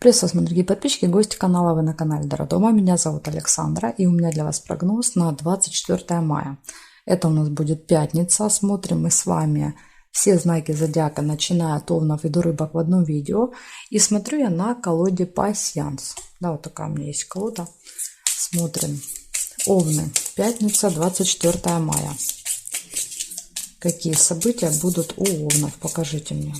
Приветствую вас, мои дорогие подписчики, гости канала, вы на канале Дара Дома. Меня зовут Александра, и у меня для вас прогноз на 24 мая. Это у нас будет пятница. Смотрим мы с вами все знаки зодиака, начиная от Овнов и до Рыбок в одном видео. И смотрю я на колоде Пасьянс. Да, вот такая у меня есть колода. Смотрим. Овны. Пятница, 24 мая. Какие события будут у Овнов? Покажите мне.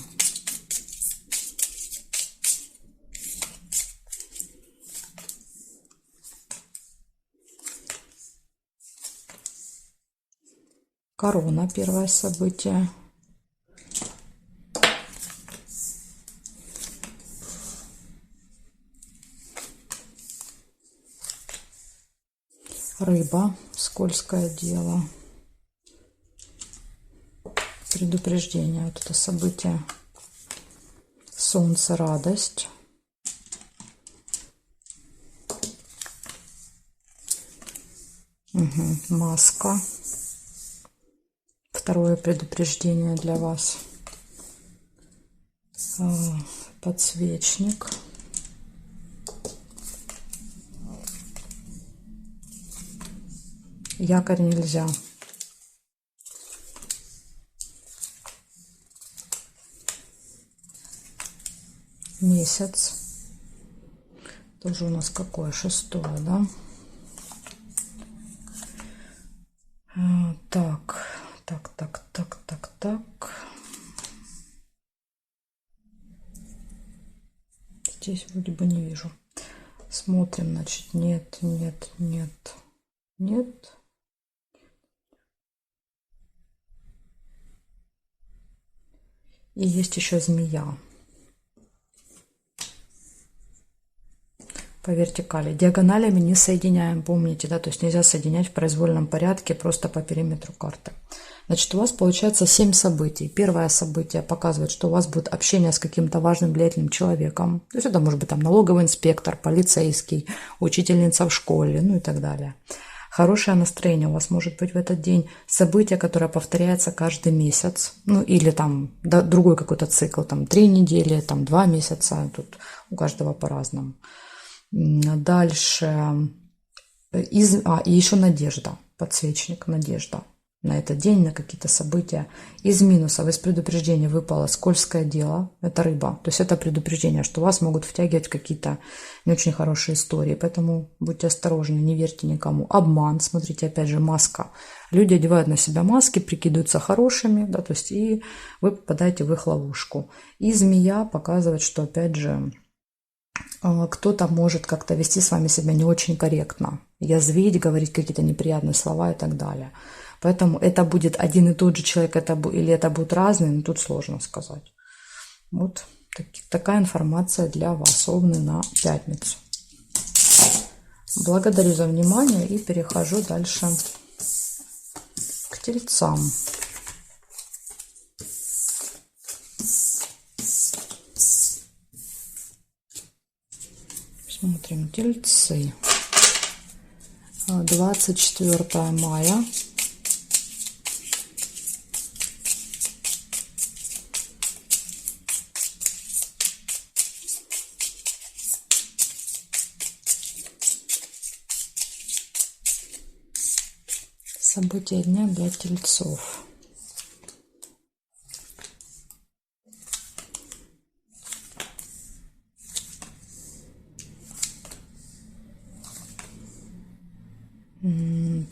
Корона, первое событие. Рыба, скользкое дело. Предупреждение, вот это событие. Солнце, радость. Маска. Второе предупреждение для вас. Подсвечник. Якорь нельзя. Месяц. Тоже у нас какое? 6-е, да? Так. Здесь вроде бы не вижу. Смотрим, значит, нет. И есть еще змея. По вертикали. Диагоналями не соединяем, помните, да, то есть нельзя соединять в произвольном порядке просто по периметру карты. Значит, у вас получается 7 событий. Первое событие показывает, что у вас будет общение с каким-то важным, влиятельным человеком. То есть это может быть там налоговый инспектор, полицейский, учительница в школе, ну и так далее. Хорошее настроение у вас может быть в этот день. Событие, которое повторяется каждый месяц. Ну или там другой какой-то цикл, там 3 недели, там 2 месяца. Тут у каждого по-разному. Дальше. И еще надежда. Подсвечник, надежда. На этот день, на какие-то события. Из минусов, из предупреждения выпало скользкое дело. Это рыба. То есть это предупреждение, что вас могут втягивать в какие-то не очень хорошие истории. Поэтому будьте осторожны, не верьте никому. Обман. Смотрите, опять же, маска. Люди одевают на себя маски, прикидываются хорошими, да, то есть и вы попадаете в их ловушку. И змея показывает, что, опять же, кто-то может как-то вести с вами себя не очень корректно. Язвить, говорить какие-то неприятные слова и так далее. Поэтому это будет один и тот же человек, или это будут разные, но тут сложно сказать. Вот такая информация для вас, Овны, на пятницу. Благодарю за внимание и перехожу дальше к Тельцам. Смотрим, Тельцы. 24 мая. События дня для Тельцов.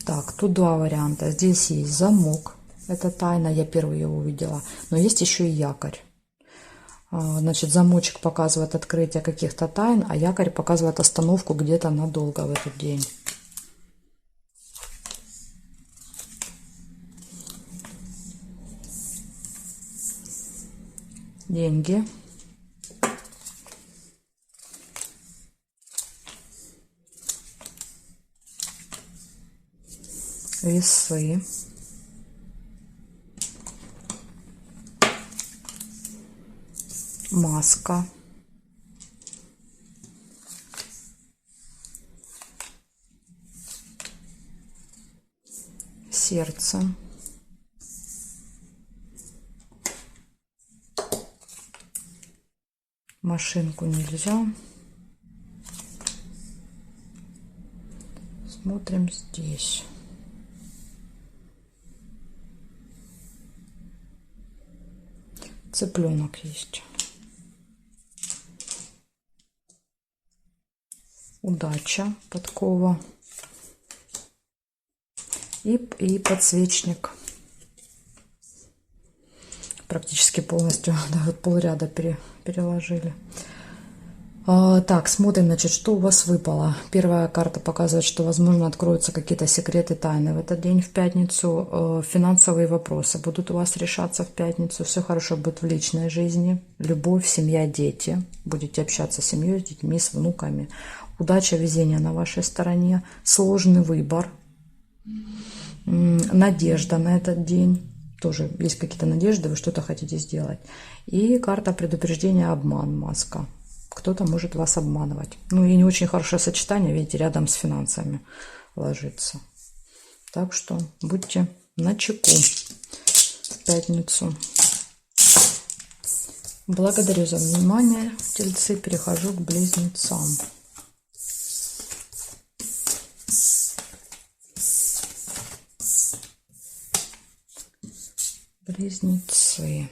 Так, тут два варианта. Здесь есть замок. Это тайна, я первый его увидела. Но есть еще и якорь. Значит, замочек показывает открытие каких-то тайн, а якорь показывает остановку где-то надолго в этот день. Деньги. Весы. Маска. Сердце. Машинку нельзя. Смотрим здесь. Цыпленок есть. Удача, подкова. И подсвечник. Практически полностью, да, вот полряда переложили. Так, смотрим, значит, что у вас выпало. Первая карта показывает, что, возможно, откроются какие-то секреты, тайны в этот день, в пятницу. Финансовые вопросы будут у вас решаться в пятницу. Все хорошо будет в личной жизни. Любовь, семья, дети. Будете общаться с семьей, с детьми, с внуками. Удача, везение на вашей стороне. Сложный выбор. Надежда на этот день. Тоже есть какие-то надежды, вы что-то хотите сделать. И карта предупреждения, обман, маска. Кто-то может вас обманывать. Ну и не очень хорошее сочетание, видите, рядом с финансами ложится. Так что будьте начеку в пятницу. Благодарю за внимание, тельцы. Перехожу к близнецам. Близнецы.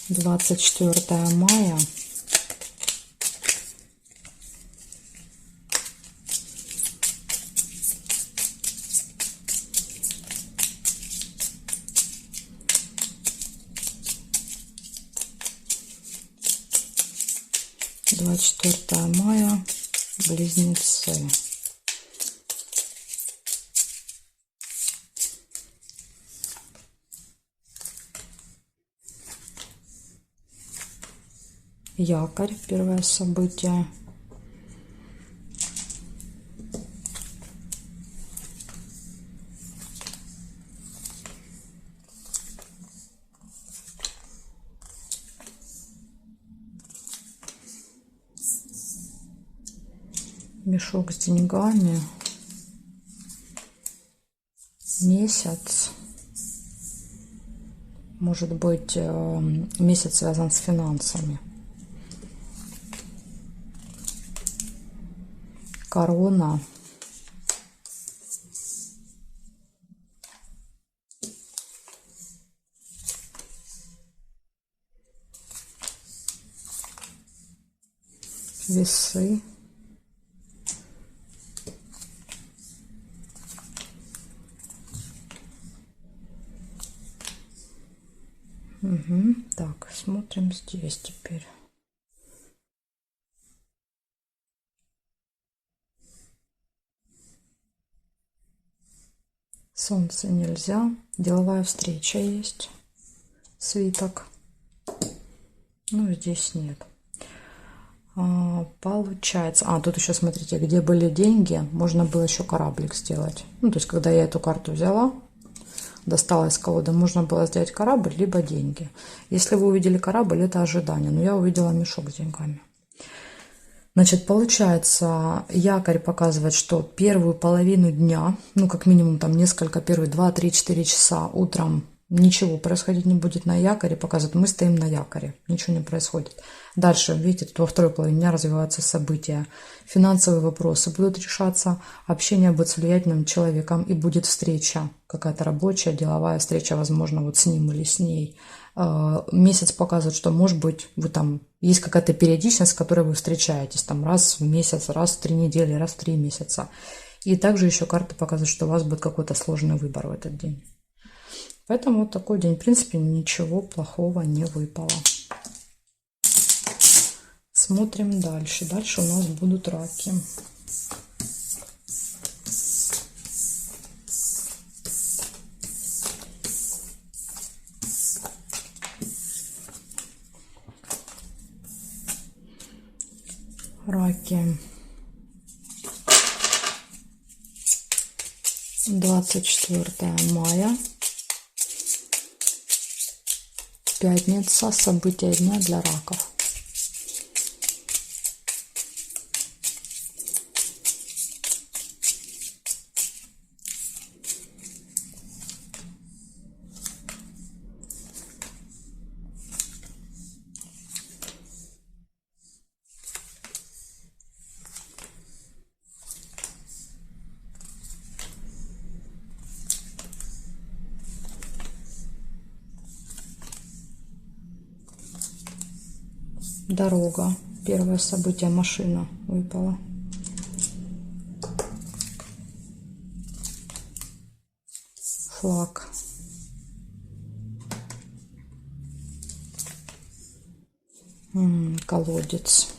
24 мая. Близнецы. Якорь, первое событие. Мешок с деньгами. Месяц. Может быть, месяц связан с финансами. Корона. Весы. Угу. Так, смотрим здесь теперь. Солнце нельзя. Деловая встреча есть. Свиток. Ну, здесь нет. Получается. Тут еще, смотрите, где были деньги, можно было еще кораблик сделать. Ну, то есть, когда я эту карту взяла, достала из колоды, можно было сделать корабль, либо деньги. Если вы увидели корабль, это ожидание. Но я увидела мешок с деньгами. Значит, получается, якорь показывает, что первую половину дня, ну, как минимум, там несколько, первые 2, 3, 4 часа утром ничего происходить не будет на якоре, показывает, мы стоим на якоре, ничего не происходит. Дальше, видите, тут во второй половине дня развиваются события, финансовые вопросы будут решаться, общение будет с влиятельным человеком и будет встреча, какая-то рабочая, деловая встреча, возможно, вот с ним или с ней. Месяц показывает, что, может быть, вы там, есть какая-то периодичность, с которой вы встречаетесь, там раз в месяц, раз в 3 недели, раз в 3 месяца. И также еще карта показывает, что у вас будет какой-то сложный выбор в этот день. Поэтому вот такой день. В принципе, ничего плохого не выпало. Смотрим дальше. Дальше у нас будут раки. Раки. 24 мая. Пятница. События дня для раков. Дорога. Первое событие, машина выпала. Флаг. Колодец.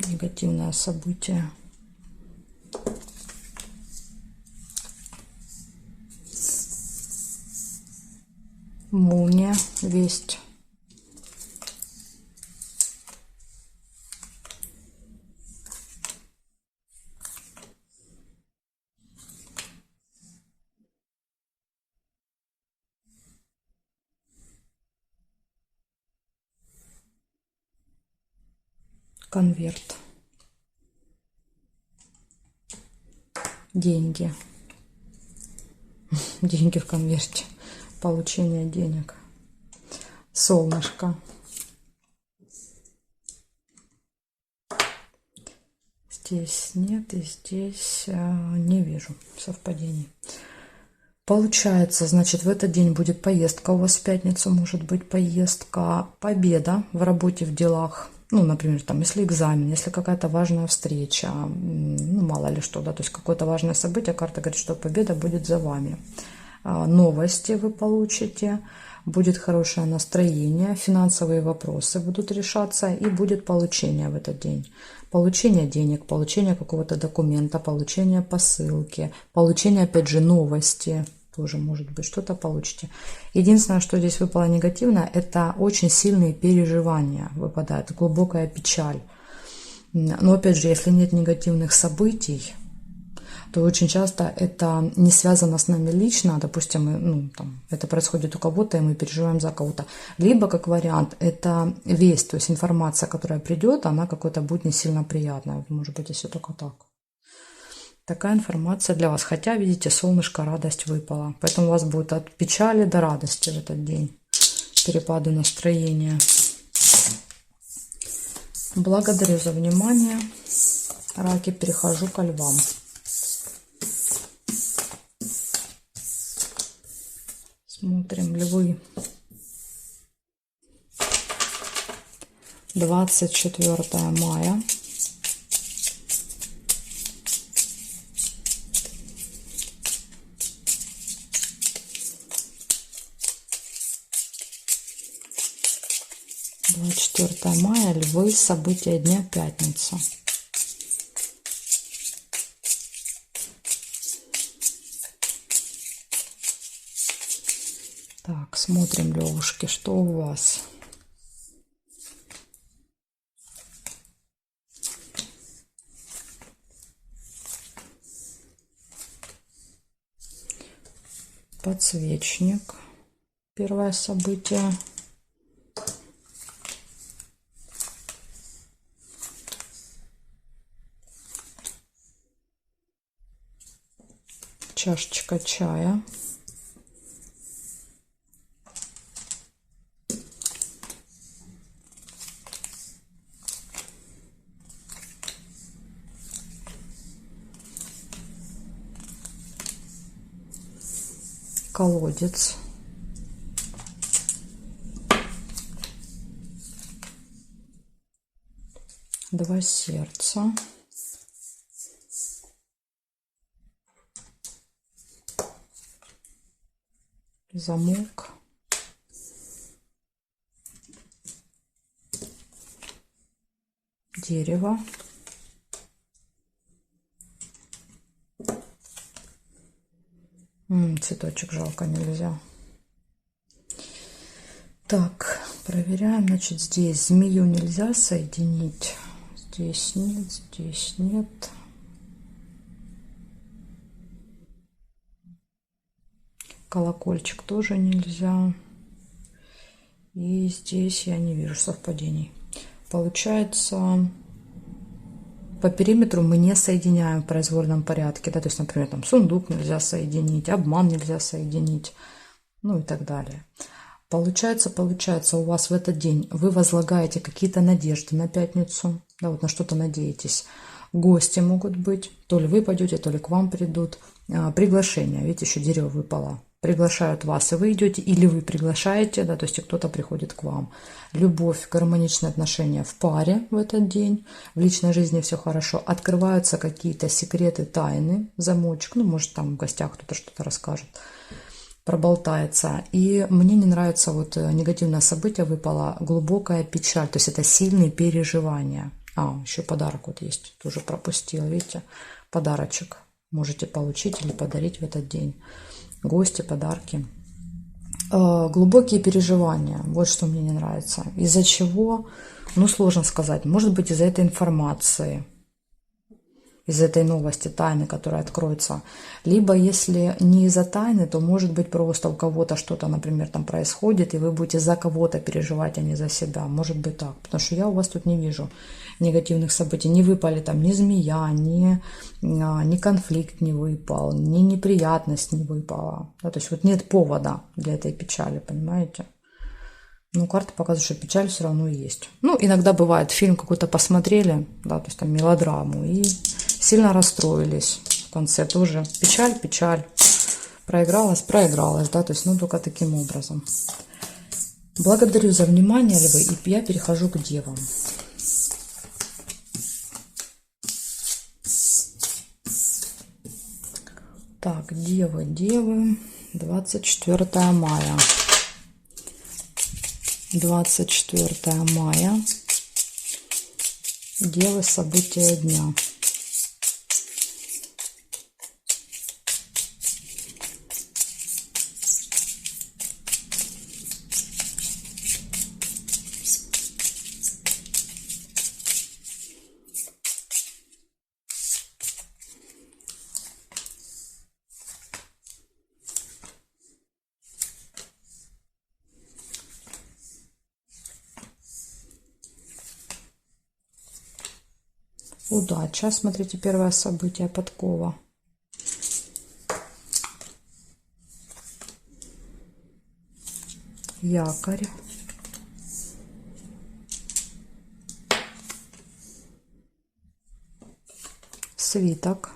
Негативное событие. Молния. Весть. Конверт. Деньги. Деньги в конверте. Получение денег. Солнышко. Здесь нет, и здесь не вижу совпадений. Получается, значит, в этот день будет поездка. У вас в пятницу может быть поездка. Победа в работе, в делах. Ну, например, там, если экзамен, если какая-то важная встреча, ну, мало ли что, да, то есть какое-то важное событие, карта говорит, что победа будет за вами. Новости вы получите, будет хорошее настроение, финансовые вопросы будут решаться и будет получение в этот день. Получение денег, получение какого-то документа, получение посылки, получение, опять же, новости. Тоже, может быть, что-то получите. Единственное, что здесь выпало негативно, это очень сильные переживания выпадают, глубокая печаль. Но, опять же, если нет негативных событий, то очень часто это не связано с нами лично, допустим, ну, там, это происходит у кого-то, и мы переживаем за кого-то. Либо, как вариант, это весть, то есть информация, которая придет, она какой-то будет не сильно приятная. Может быть, если только так. Такая информация для вас. Хотя, видите, солнышко, радость выпала. Поэтому у вас будет от печали до радости в этот день. Перепады настроения. Благодарю за внимание. Раки, перехожу ко львам. Смотрим, львы. 24 мая. Мая, львы, события дня, пятница. Так, смотрим, левушки, что у вас? Подсвечник. Первое событие. Чашечка чая. Колодец. Два сердца. Замок. Дерево. Цветочек жалко, нельзя. Так, проверяем. Значит, здесь змею нельзя соединить. Здесь нет, здесь нет. Колокольчик тоже нельзя. И здесь я не вижу совпадений. Получается, по периметру мы не соединяем в произвольном порядке. Да? То есть, например, там сундук нельзя соединить, обман нельзя соединить, ну и так далее. Получается, у вас в этот день вы возлагаете какие-то надежды на пятницу, да, вот на что-то надеетесь. Гости могут быть, то ли вы пойдете, то ли к вам придут. Приглашение, видите, еще дерево выпало. приглашают вас, и вы идете, или вы приглашаете, да, то есть и кто-то приходит к вам. Любовь, гармоничные отношения в паре в этот день, в личной жизни все хорошо, открываются какие-то секреты, тайны, замочек, ну, может, там в гостях кто-то что-то расскажет, проболтается. И мне не нравится, вот негативное событие выпало, глубокая печаль, то есть это сильные переживания. Еще подарок вот есть, тоже пропустила, видите, подарочек можете получить или подарить в этот день. Гости, подарки. Глубокие переживания, вот что мне не нравится. Из-за чего? Ну, сложно сказать. Может быть, из-за этой информации, из этой новости, тайны, которая откроется. Либо, если не из-за тайны, то, может быть, просто у кого-то что-то, например, там происходит, и вы будете за кого-то переживать, а не за себя. Может быть так. Потому что я у вас тут не вижу негативных событий. Не выпали там ни змея, ни конфликт не выпал, ни неприятность не выпала. Да, то есть вот нет повода для этой печали, понимаете? Ну, карта показывает, что печаль все равно есть. Ну, иногда бывает, фильм какой-то посмотрели, да, то есть там мелодраму, и сильно расстроились. В конце тоже печаль, печаль. Проигралась, да, то есть, ну, только таким образом. Благодарю за внимание, львы, и я перехожу к девам. Так, девы, 24 мая. 24 мая. Девы, события дня. Удача. Смотрите, первое событие, подкова. Якорь. Свиток.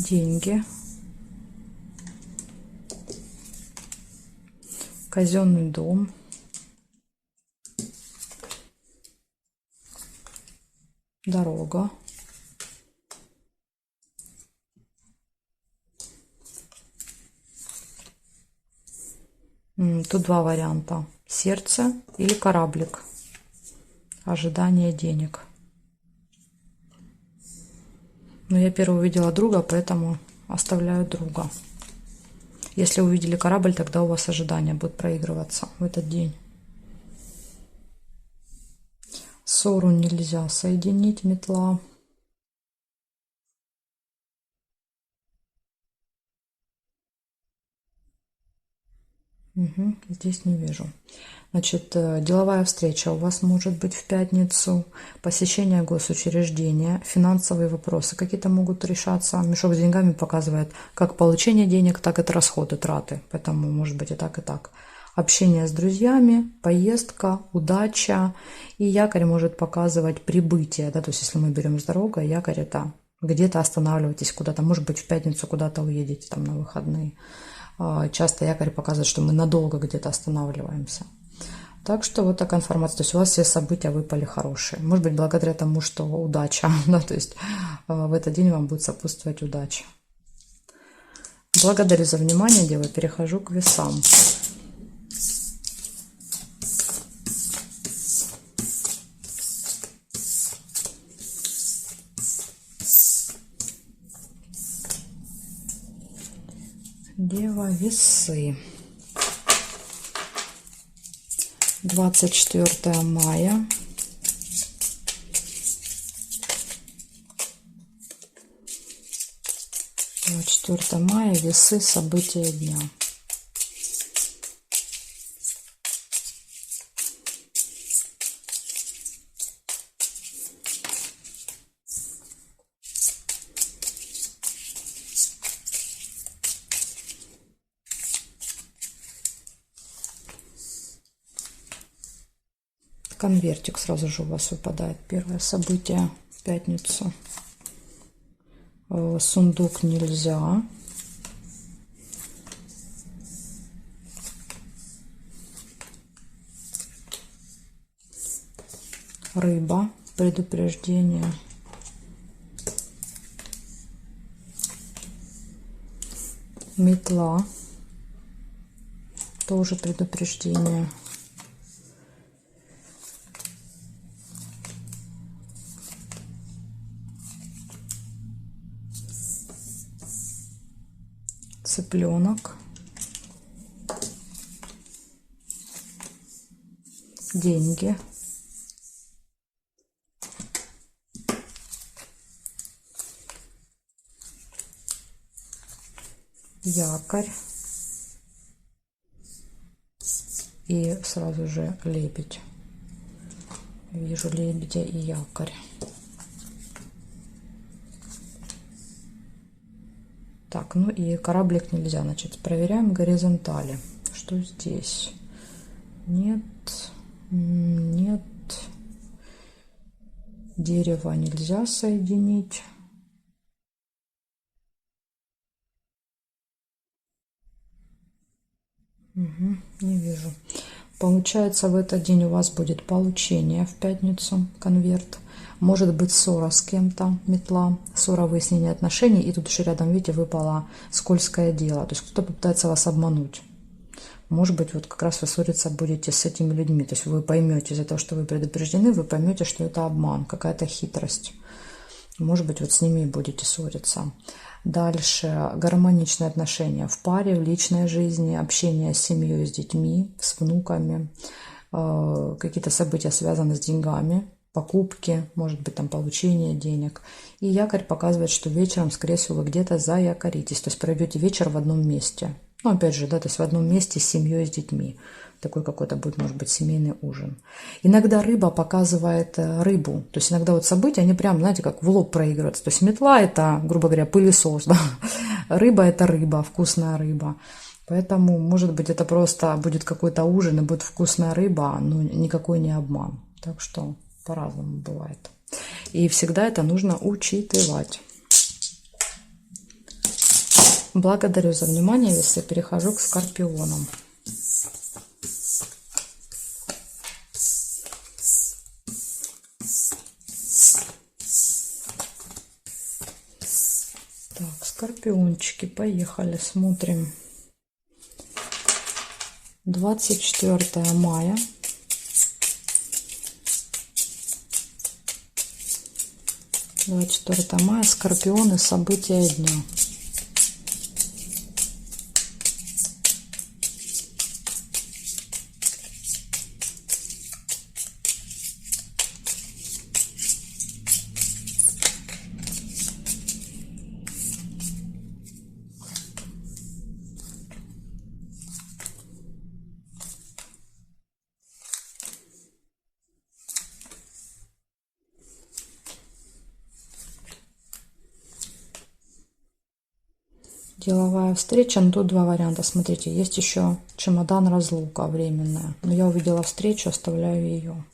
Деньги. Казенный дом. Дорога. Тут два варианта. Сердце или кораблик. Ожидание денег. Но я первый увидела друга, поэтому оставляю друга. Если увидели корабль, тогда у вас ожидание будет проигрываться в этот день. Ссору нельзя соединить, метла. Угу, здесь не вижу. Значит, деловая встреча у вас может быть в пятницу, посещение госучреждения, финансовые вопросы какие-то могут решаться. Мешок с деньгами показывает как получение денег, так и расходы, траты. Поэтому может быть и так, и так. Общение с друзьями, поездка, удача. И якорь может показывать прибытие. Да? То есть если мы берем с дорогой, якорь это где-то останавливаетесь куда-то. Может быть в пятницу куда-то уедете там на выходные. Часто якорь показывает, что мы надолго где-то останавливаемся. Так что вот такая информация. То есть у вас все события выпали хорошие. Может быть, благодаря тому, что удача. Да, то есть в этот день вам будет сопутствовать удача. Благодарю за внимание, девы. Перехожу к весам. Дева, весы. 24 мая. 24 мая, весы, события дня. Конвертик сразу же у вас выпадает. Первое событие в пятницу. Сундук нельзя. Рыба. Предупреждение. Метла. Тоже предупреждение. Цыпленок. Деньги. Якорь. И сразу же лебедь. Вижу лебедя и якорь. Так, ну и кораблик нельзя. Значит, проверяем горизонтали. Что здесь? Нет. Нет. Дерево нельзя соединить. Угу, не вижу. Получается, в этот день у вас будет получение в пятницу, конверт. Может быть ссора с кем-то, метла, ссора, выяснение отношений. И тут еще рядом, видите, выпало скользкое дело. То есть кто-то попытается вас обмануть. Может быть, вот как раз вы ссориться будете с этими людьми. То есть вы поймете, из-за того, что вы предупреждены, вы поймете, что это обман, какая-то хитрость. Может быть, вот с ними и будете ссориться. Дальше гармоничные отношения в паре, в личной жизни, общение с семьей, с детьми, с внуками, какие-то события связаны с деньгами, покупки, может быть, там получение денег. И якорь показывает, что вечером, скорее всего, вы где-то заякоритесь, то есть проведете вечер в одном месте. Ну, опять же, да, то есть в одном месте с семьей, с детьми. Такой какой-то будет, может быть, семейный ужин. Иногда рыба показывает рыбу. То есть иногда вот события, они прям, знаете, как в лоб проигрываются. То есть метла – это, грубо говоря, пылесос. Да? Рыба – это рыба, вкусная рыба. Поэтому, может быть, это просто будет какой-то ужин, и будет вкусная рыба, но никакой не обман. Так что по-разному бывает. И всегда это нужно учитывать. Благодарю за внимание, весы. Перехожу к скорпионам. Так, скорпиончики, поехали, смотрим. 24 мая. 24 мая, скорпионы, события дня. Деловая встреча, но тут два варианта. Смотрите, есть еще чемодан, разлука временная. Но я увидела встречу, оставляю ее.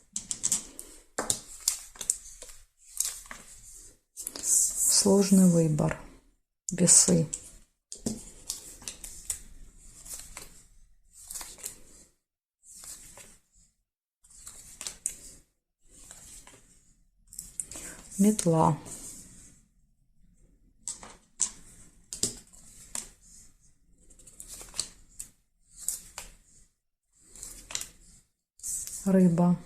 Сложный выбор. Весы. Метла. Рыба.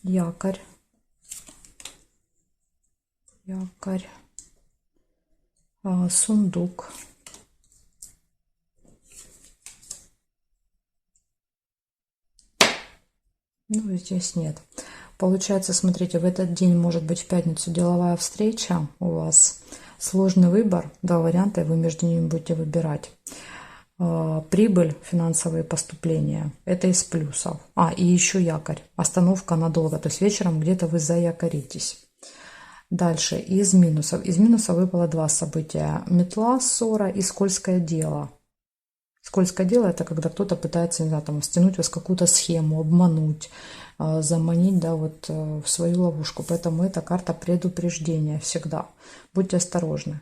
Якорь. Якорь. Сундук. Ну, здесь нет. Получается, смотрите, в этот день, может быть, в пятницу деловая встреча у вас. Сложный выбор, два варианта, и вы между ними будете выбирать. Прибыль, финансовые поступления – это из плюсов. И еще якорь, остановка надолго, то есть вечером где-то вы заякоритесь. Дальше из минусов. Из минусов выпало два события. Метла, ссора и скользкое дело. Скользкое дело – это когда кто-то пытается, не знаю, там, стянуть вас в какую-то схему, обмануть, заманить, да, вот в свою ловушку. Поэтому это карта предупреждения всегда. Будьте осторожны.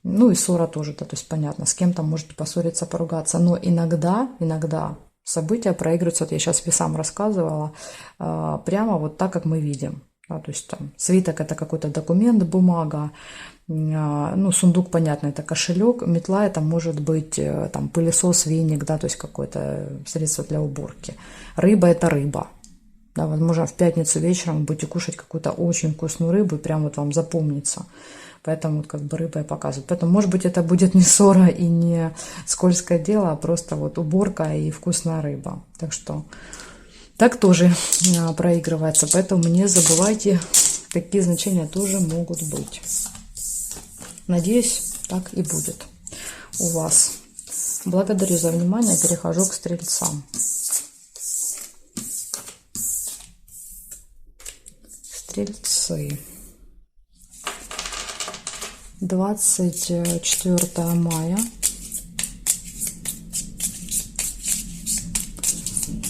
Ну и ссора тоже, да, то есть понятно, с кем-то можете поссориться, поругаться. Но иногда события проигрываются, вот я сейчас весам рассказывала, прямо вот так, как мы видим. Да, то есть там свиток – это какой-то документ, бумага, ну, сундук, понятно, это кошелек, метла – это может быть там пылесос, веник, да, то есть какое-то средство для уборки. Рыба – это рыба. Да, возможно, в пятницу вечером вы будете кушать какую-то очень вкусную рыбу, и прям вот вам запомнится. Поэтому вот как бы рыба и показывает. Поэтому, может быть, это будет не ссора и не скользкое дело, а просто вот уборка и вкусная рыба. Так что так тоже проигрывается. Поэтому не забывайте, такие значения тоже могут быть. Надеюсь, так и будет у вас. Благодарю за внимание. Перехожу к стрельцам. Стрельцы. 24 мая.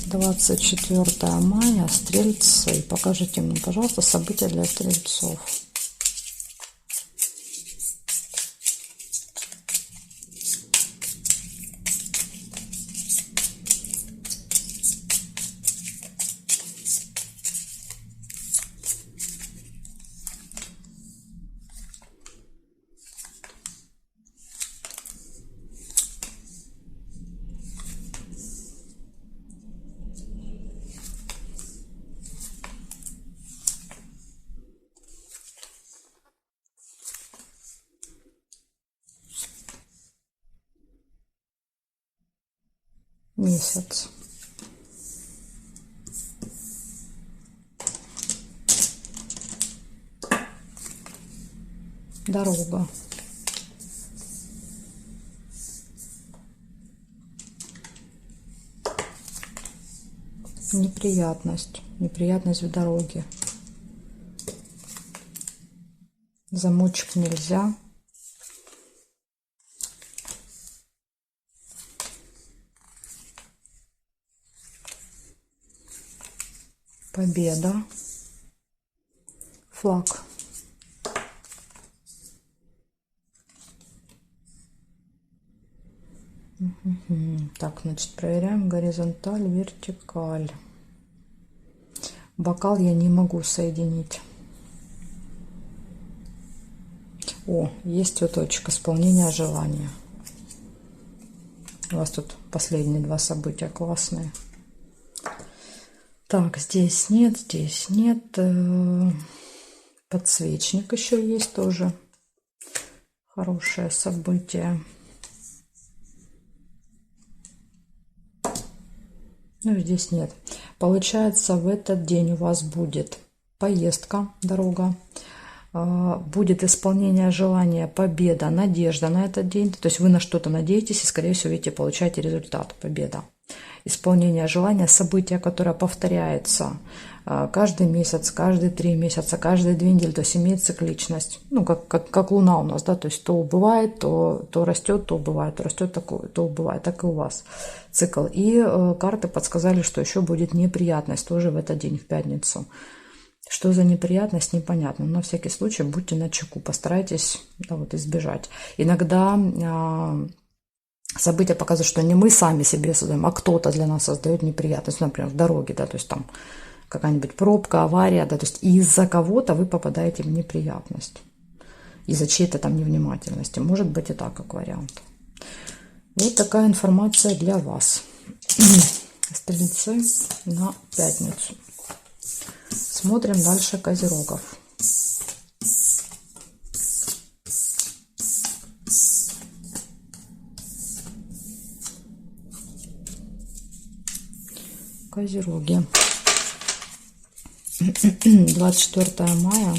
24 мая. Стрельцы. Покажите мне, пожалуйста, события для стрельцов. Месяц. Дорога. Неприятность. Неприятность в дороге. Замочек нельзя. Победа. Флаг. Так, значит, проверяем горизонталь, вертикаль. Бокал я не могу соединить. О, есть цветочек, исполнение желания. У вас тут последние два события классные. Так, здесь нет, здесь нет. Подсвечник еще есть тоже. Хорошее событие. Ну, здесь нет. Получается, в этот день у вас будет поездка, дорога. Будет исполнение желания, победа, надежда на этот день. То есть вы на что-то надеетесь и, скорее всего, видите, получаете результат, победа. Исполнение желания, событие, которое повторяется каждый месяц, каждые 3 месяца, каждые 2 недели, то есть имеет цикличность. Ну, как Луна у нас, да, то есть то убывает, то растет, то убывает, то растет, то убывает, так и у вас цикл. И карты подсказали, что еще будет неприятность тоже в этот день, в пятницу. Что за неприятность, непонятно. Но на всякий случай будьте начеку, постарайтесь, да, вот, избежать. Иногда события показывают, что не мы сами себе создаем, а кто-то для нас создает неприятность. Например, в дороге, да, то есть там какая-нибудь пробка, авария, да, то есть из-за кого-то вы попадаете в неприятность. Из-за чьей-то там невнимательности. Может быть и так, как вариант. Вот такая информация для вас. Стрельцы на пятницу. Смотрим дальше козерогов. Козероги. 24 мая.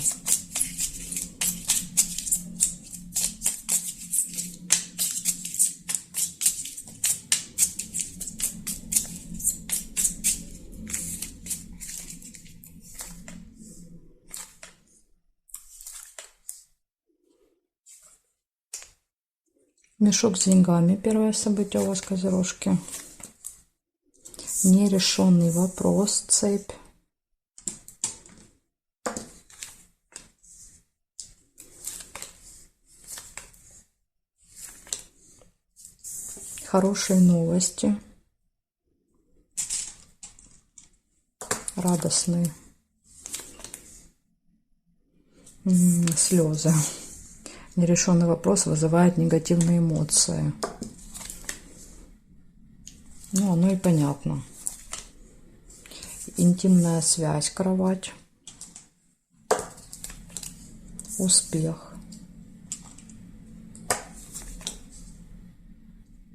Мешок с деньгами. Первое событие у вас, козерожки. Нерешенный вопрос. Цепь. Хорошие новости. Радостные. Слезы. Нерешенный вопрос вызывает негативные эмоции. Ну, оно и понятно. Интимная связь, кровать. Успех.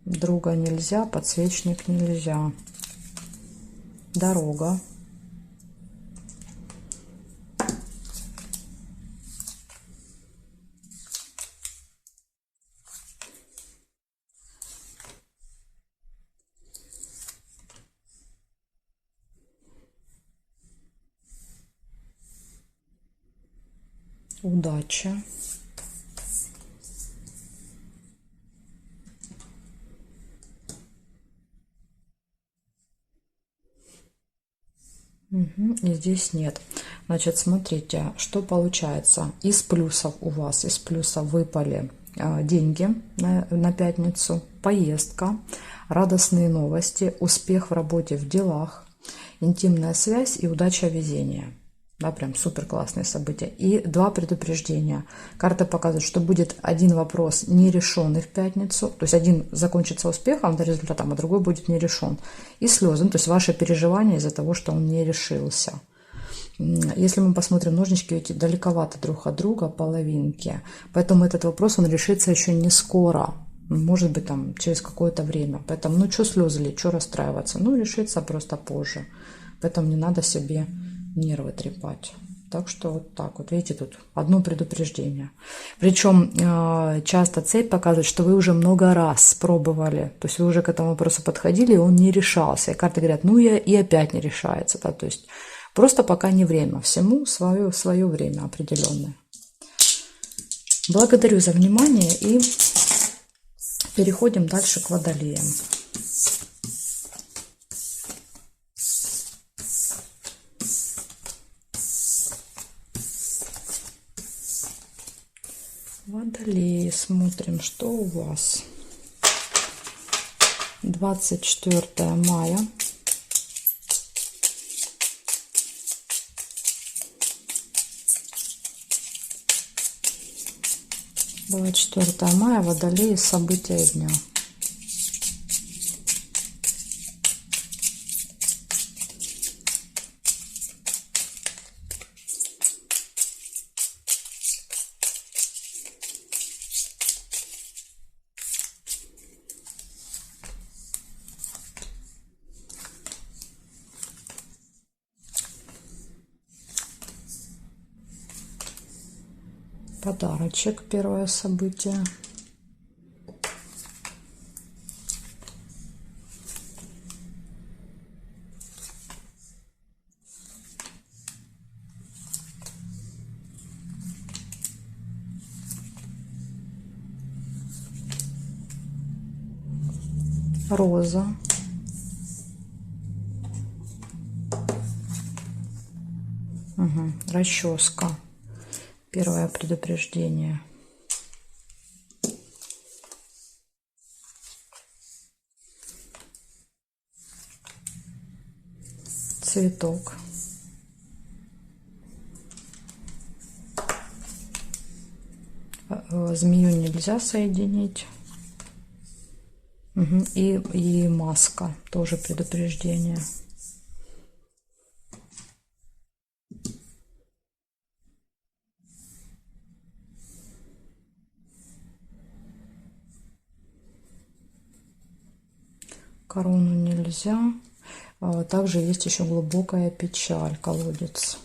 Друга нельзя, подсвечник нельзя. Дорога. Удача. И здесь нет. Значит, смотрите, что получается. Из плюсов у вас, из плюсов выпали деньги на пятницу, поездка, радостные новости, успех в работе, в делах, интимная связь и удача, везение. Да, прям супер классные события. И 2 предупреждения. Карта показывает, что будет один вопрос нерешенный в пятницу. То есть один закончится успехом, да, результатом, а другой будет не решен. И слезы. То есть ваши переживания из-за того, что он не решился. Если мы посмотрим, ножнички эти далековато друг от друга, половинки. Поэтому этот вопрос, он решится еще не скоро. Может быть, там, через какое-то время. Поэтому, ну, что слезы ли, что расстраиваться? Ну, решится просто позже. Поэтому не надо себе нервы трепать. Так что вот так вот. Видите, тут одно предупреждение. Причем часто цепь показывает, что вы уже много раз пробовали. То есть вы уже к этому вопросу подходили, и он не решался. И карты говорят, ну и опять не решается. Да? То есть просто пока не время. Всему свое время определенное. Благодарю за внимание и переходим дальше к водолеям. Водолеи, смотрим, что у вас. 24 мая. Водолеи, события дня. Подарочек, первое событие. Роза. Расческа. Первое предупреждение. Цветок. Змею нельзя соединить. И маска. Тоже предупреждение. Корону нельзя. Также есть еще глубокая печаль, колодец.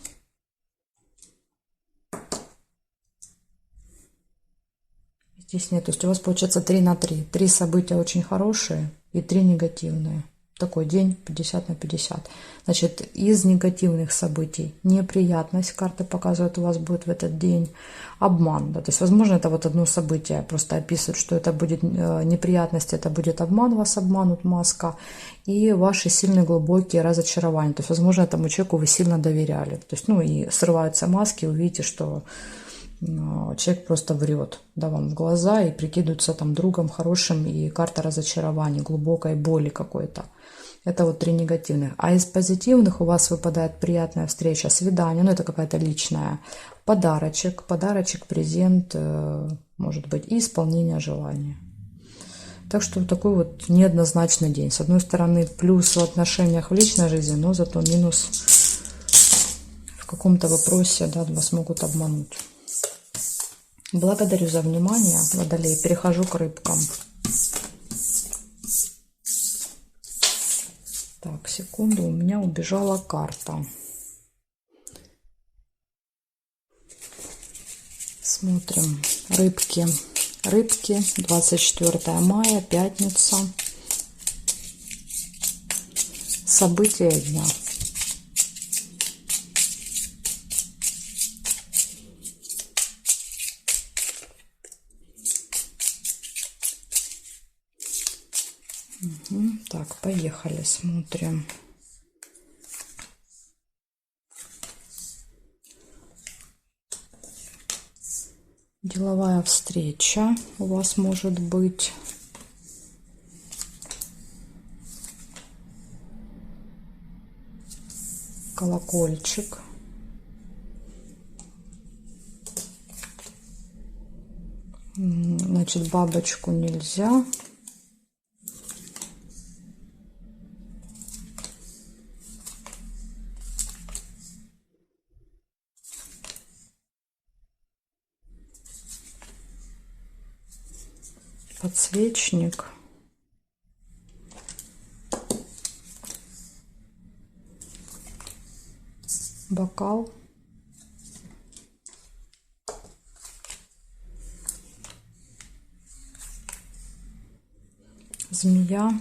Здесь нет. То есть у вас получается 3 на 3. 3 события очень хорошие и 3 негативные. такой день 50 на 50. Значит, из негативных событий неприятность, карты показывают, у вас будет в этот день обман. Да? То есть, возможно, это вот одно событие, просто описывают, что это будет неприятность, это будет обман, вас обманут, маска, и ваши сильные глубокие разочарования. То есть, возможно, этому человеку вы сильно доверяли. То есть, ну и срываются маски, увидите, что человек просто врет, да, вам в глаза и прикидывается там другом хорошим, и карта разочарования, глубокой боли какой-то. Это вот 3 негативных. А из позитивных у вас выпадает приятная встреча, свидание, ну это какая-то личная, подарочек, презент, может быть, и исполнение желания. Так что вот такой вот неоднозначный день. С одной стороны, плюс в отношениях в личной жизни, но зато минус в каком-то вопросе, да, вас могут обмануть. Благодарю за внимание, Водолей. Перехожу к рыбкам. Так, секунду, у меня убежала карта. Смотрим. Рыбки. Рыбки, 24 мая, пятница. События дня. Так, поехали, смотрим. Деловая встреча у вас может быть. Колокольчик. Значит, бабочку нельзя. Подсвечник. Бокал. Змея.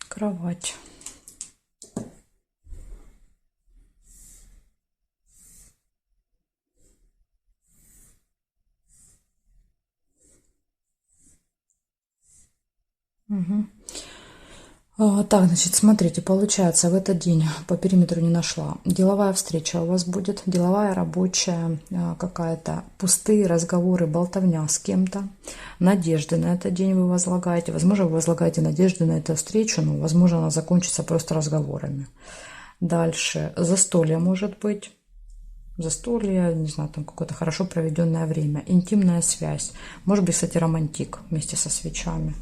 Кровать. Угу. Так, значит, смотрите, получается, в этот день по периметру не нашла. Деловая встреча у вас будет, деловая, рабочая, какая-то, пустые разговоры, болтовня с кем-то. Надежды на этот день вы возлагаете. Возможно, вы возлагаете надежды на эту встречу, но, возможно, она закончится просто разговорами. Дальше, застолье может быть. Застолье, не знаю, там какое-то хорошо проведенное время. Интимная связь. Может быть, кстати, романтик вместе со свечами.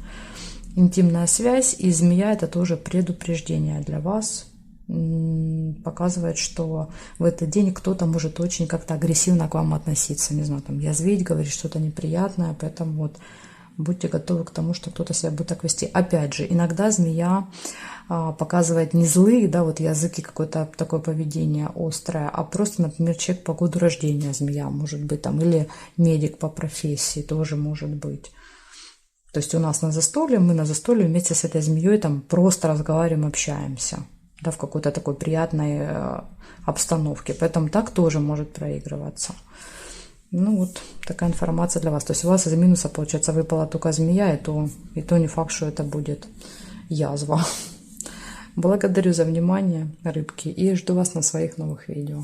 Интимная связь, и змея — это тоже предупреждение для вас. Показывает, что в этот день кто-то может очень как-то агрессивно к вам относиться. Не знаю, там язвить, говорить что-то неприятное. Поэтому вот будьте готовы к тому, что кто-то себя будет так вести. Опять же, иногда змея показывает не злые, да, вот языки, какое-то такое поведение острое, а просто, например, человек по году рождения змея может быть там, или медик по профессии тоже может быть. То есть у нас на застолье, мы на застолье вместе с этой змеей там просто разговариваем, общаемся, да, в какой-то такой приятной обстановке. Поэтому так тоже может проигрываться. Ну вот такая информация для вас. То есть у вас из минуса, получается, выпала только змея, и то не факт, что это будет язва. Благодарю за внимание, рыбки, и жду вас на своих новых видео.